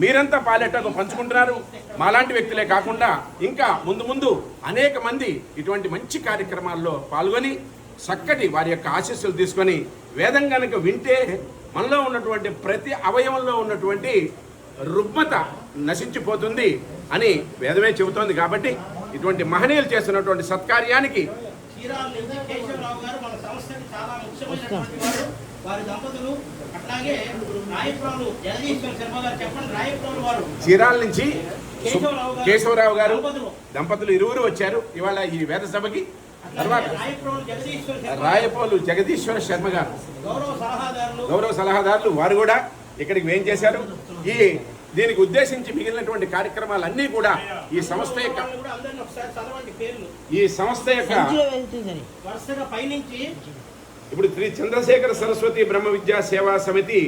మీరంతా పాలెట్టకు పంచుకుంటున్నారు. మాలాంటి వ్యక్తులే కాకుండా ఇంకా ముందు ముందు అనేక మంది ఇటువంటి మంచి కార్యక్రమాల్లో పాల్గొని చక్కటి వారి యొక్క ఆశీస్సులు తీసుకొని వేదం కనుక వింటే మనలో ఉన్నటువంటి ప్రతి అవయవంలో ఉన్నటువంటి రుగ్మత నశించిపోతుంది అని వేదమే చెబుతోంది. కాబట్టి ఇటువంటి మహనీయులు చేస్తున్నటువంటి సత్కార్యానికి చీరాల నుంచి కేశవరావు గారు మన సంస్థకి చాలా ముఖ్యమైనటువంటి వారు. వారి దంపతులు అట్లాగే రాయపురాలు జగదీశ్వర శర్మ గారు చెప్పండి. రాయపురాలు వారు చీరాల నుంచి కేశవరావు గారు దంపతులు దంపతులు ఇరువురు వచ్చారు ఇవాళ ఈ వేద సభకి. తర్వాత రాయపురాలు రాయపోలు జగదీశ్వర శర్మ గారు గౌరవ సలహాదారులు వారు కూడా ఇక్కడికి వేం చేశారు. దీనికి ఉద్దేశించి మిగిలినటువంటి కార్యక్రమాలన్నీ కూడా ఈ సంస్థ యొక్క వరుసగా పైనుంచి ఇప్పుడు శ్రీ చంద్రశేఖర సరస్వతి బ్రహ్మ విద్యా సేవా సమితి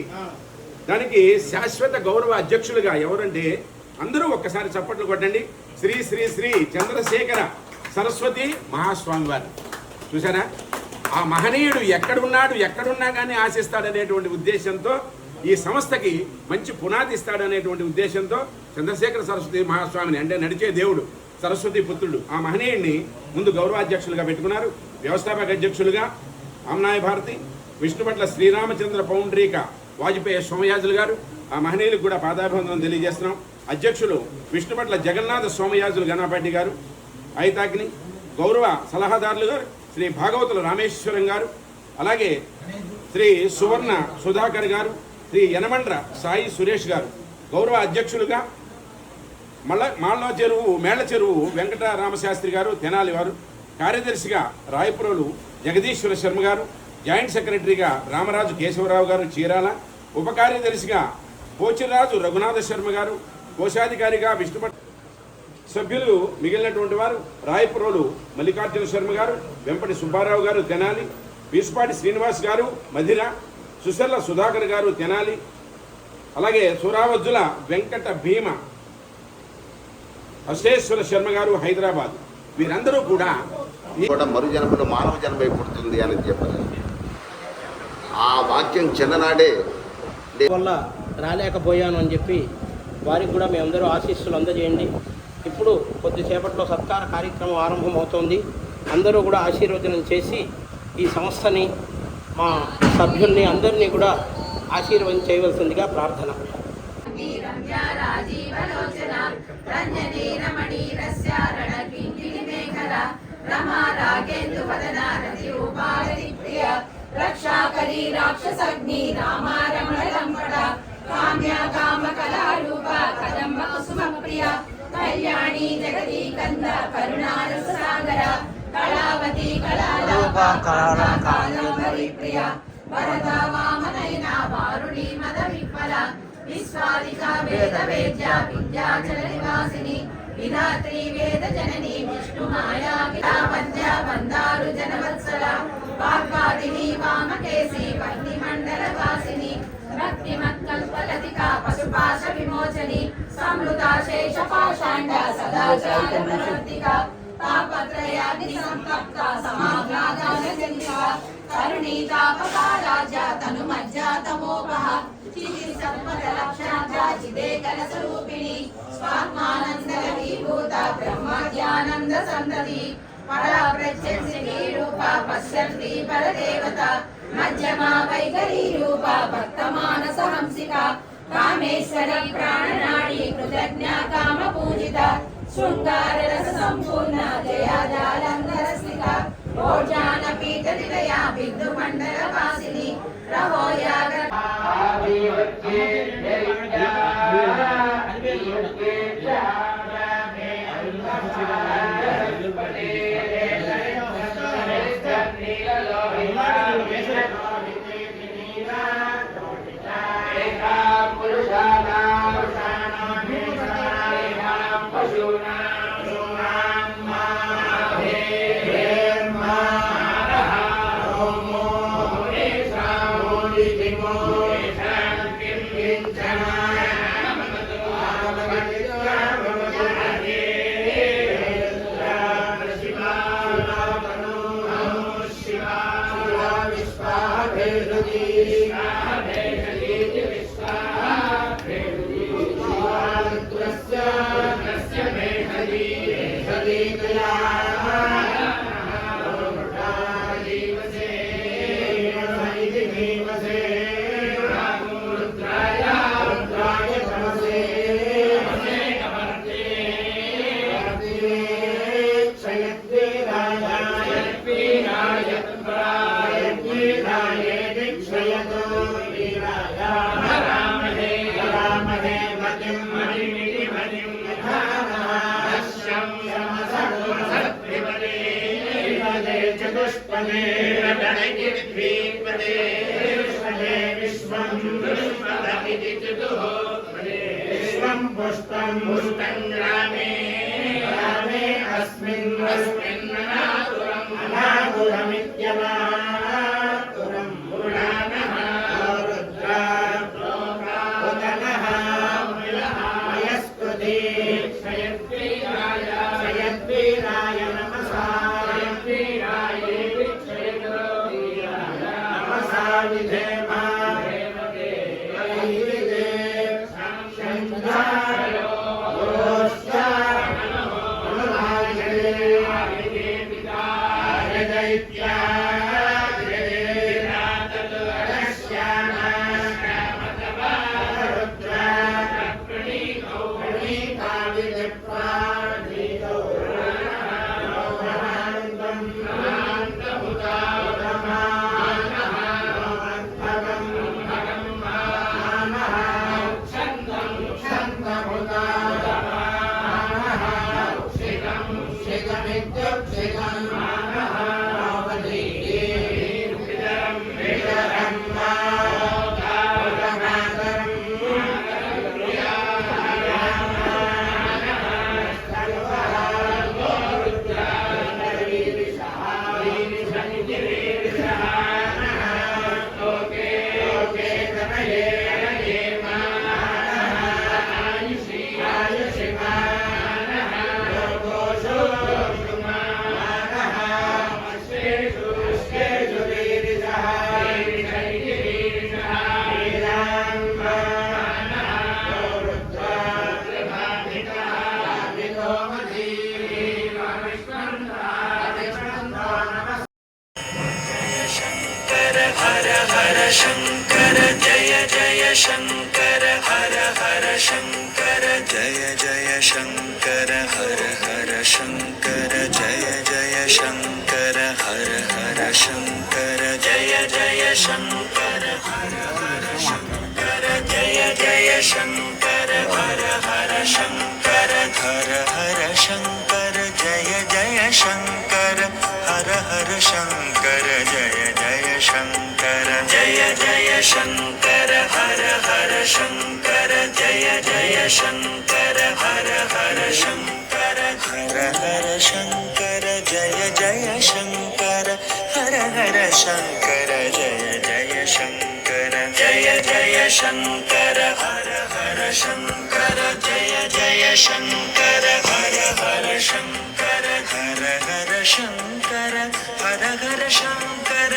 దానికి శాశ్వత గౌరవ అధ్యక్షులుగా ఎవరంటే అందరూ ఒక్కసారి చప్పట్లు కొట్టండి. శ్రీ శ్రీ శ్రీ చంద్రశేఖర సరస్వతి మహాస్వామి వారు. చూసారా, ఆ మహనీయుడు ఎక్కడున్నా కానీ ఆశిస్తాడనేటువంటి ఉద్దేశంతో ఈ సంస్థకి మంచి పునాది ఇస్తాడనేటువంటి ఉద్దేశంతో చంద్రశేఖర సరస్వతి మహాస్వామిని, అంటే నడిచే దేవుడు సరస్వతి పుత్రుడు, ఆ మహనీయుడిని ముందు గౌరవాధ్యక్షులుగా పెట్టుకున్నారు. వ్యవస్థాపక అధ్యక్షులుగా ఆమ్నాయ భారతి, విష్ణుపట్ల శ్రీరామచంద్ర పౌండ్రీక వాజ్పేయి సోమయాజులు గారు, ఆ మహనీయులకు కూడా పాదాభివందనం తెలియజేస్తున్నాం. అధ్యక్షులు విష్ణుపట్ల జగన్నాథ సోమయాజులు గణపాటి గారు ఐతాకిని, గౌరవ సలహాదారులుగా శ్రీ భాగవతుల రామేశ్వరం గారు, అలాగే శ్రీ సువర్ణ సుధాకర్ గారు, శ్రీ యనమండ్ర సాయి సురేష్ గారు గౌరవ అధ్యక్షులుగా, మేళ్ల చెరువు వెంకట రామశాస్త్రి గారు తెనాలి వారు, కార్యదర్శిగా రాయపురోలు జగదీశ్వర శర్మ గారు, జాయింట్ సెక్రటరీగా రామరాజు కేశవరావు గారు చీరాల, ఉప కార్యదర్శిగా పోచిరాజు రఘునాథ శర్మ గారు, కోశాధికారిగా విష్ణుపట్ సభ్యులు మిగిలినటువంటి వారు రాయపురోలు మల్లికార్జున శర్మ గారు, వెంపటి సుబ్బారావు గారు తెనాలి, వీసుపాటి శ్రీనివాస్ గారు మధిర, సుశర్ల సుధాకర్ గారు తెనాలి, అలాగే సురావజ్జుల వెంకట భీమ అశేశ్వర శర్మ గారు హైదరాబాద్. వీరందరూ కూడా మరు జన్మలో మానవ జన్మ పుడుతుంది అని చెప్పారు. ఆ వాక్యం చిన్ననాడే వల్ల రాలేకపోయాను అని చెప్పి వారికి కూడా మేమందరూ ఆశీస్సులు అందజేయండి. ఇప్పుడు కొద్దిసేపట్లో సత్కార కార్యక్రమం ఆరంభమవుతోంది. అందరూ కూడా ఆశీర్వచనం చేసి ఈ సంస్థని, మా సభ్యుల్ని అందరినీ కూడా ఆశీర్వదం చేయవలసిందిగా ప్రార్థన. రక్షాకరీ రాక్షసగ్ని రామారమణ కామ్య కామ కళారూప కదంబ కుసుమ ప్రియ కళ్యాణి జగదీ కంద కరుణారస సాగర కళావతి కళారూప కాళంబరి ప్రియ వరద వామనయన వారుణి మద విఫల విశ్వాదిక వేద వేద్య విద్యాచల నివాసిని విధాత్రి వేద జనని విష్ణు మాయా వంద్య వందారు జనవత్సల వాగ్వాదిని వామకేసి వహ్ని మండల వాసిని భక్తి మత్కల్పలతిక పశుపాశ విమోచని సమృతా శేష పాషాండ సదా చైతన్యవర్తిక తాపత్రయాగ్ని సంతప్త సమాగ్లాదాన జనిక కరుణీతాపకారాజ్య తను మజ్జాతమోపహ చితి సత్పద లక్షాంత చిదే కలస్వరూపిణి స్వాత్మానంద విభూత బ్రహ్మజ్ఞానంద సంతతి పరా ప్రత్యక్షి రూప పశ్యంతి పరదేవత మధ్యమా వైఖరి రూప భక్త మానస హంసిక కామేశ్వరి ప్రాణనాడి కృతజ్ఞ కామ పూజిత శృంగార రస సంపూర్ణ జయాజాలంధర స్మిత ఓజాన పీఠ నిలయ బిందు మండల వాసిని రహోయాగ Namo षष्पदे चतुष्पदे गणगिरिद्वीपदे विश्वदे विश्वं विश्वदमिति चतुः विश्वं पुष्पं पुष्पं ग्रामे ग्रामे अस्मिन् अनातुरमित्यनातुरं पुराणः रुद्रा वयस्कृते क्षयद्वीराय नमसा नमसा विधेमा हर हर शंकर जय जय शंकर हर हर शंकर जय जय शंकर हर हर शंकर जय जय शंकर हर हर शंकर जय जय शंकर हर हर शंकर जय जय शंकर हर हर शंकर हर हर शंकर जय जय शंकर हर हर शंकर जय जय शंकर जय जय शंकर हर हर शंकर जय जय शंकर हर हर शंकर हर हर शंकर जय जय शंकर हर हर शंकर जय जय शंकर जय जय शंकर हर हर शंकर जय जय शंकर हर हर शंकर हर हर शंकर हर हर शंकर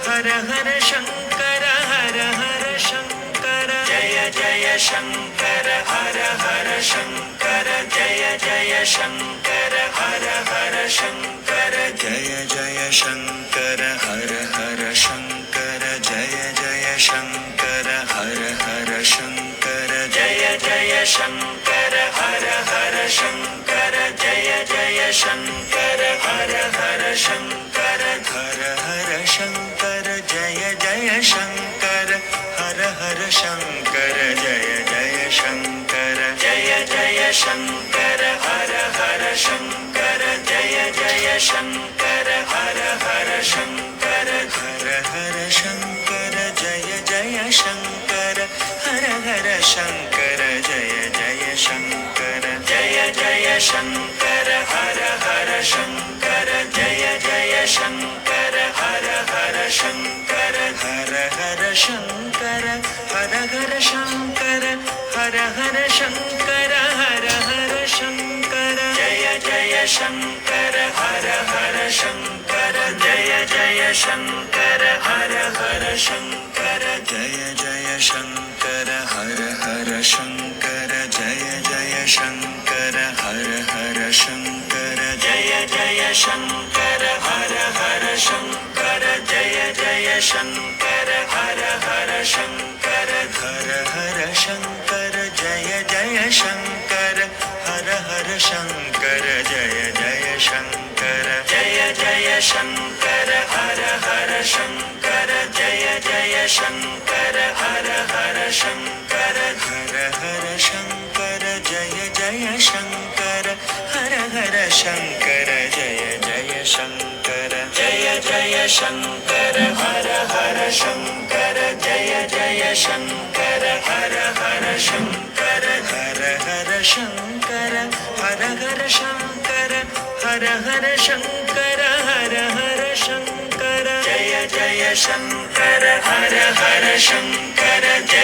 हर हर शंकर हर हर शंकर जय जय शंकर हर हर शंकर जय जय शंकर हर हर शंकर जय जय शंकर हर हर शंकर जय जय शंकर हर हर शंकर जय जय शंकर हर हर शंकर जय जय शंकर हर हर शंकर हर हर शंकर जय जय शंकर हर हर शंकर जय जय शंकर जय जय शंकर हर हर शंकर जय जय शंकर हर हर शंकर हर हर शंकर जय जय शंकर हर हर शंकर जय जय शंकर जय जय शंकर हर हर शंकर जय जय शंकर हर हर शंकर हर हर शंकर हर हर शंकर हर हर शंकर हर हर शंकर जय जय शंकर हर हर शंकर जय जय शंकर हर हर शंकर जय जय शंकर हर हर शंकर जय जय शंकर हर हर शंकर जय जय शंकर हर हर शंकर जय जय शंकर हर हर शंकर हर हर शंकर जय जय शंकर हर हर शंकर जय जय शंकर जय जय शंकर हर हर शंकर जय जय शंकर हर हर शंकर हर हर शंकर जय जय शंकर हर हर शंकर जय जय शंकर शङ्कर हर हर शङ्कर जय जय शङ्कर हर हर शङ्कर हर हर शङ्कर हर हर शङ्कर हर हर शङ्कर हर हर शङ्कर जय जय शङ्कर हर हर शङ्कर जय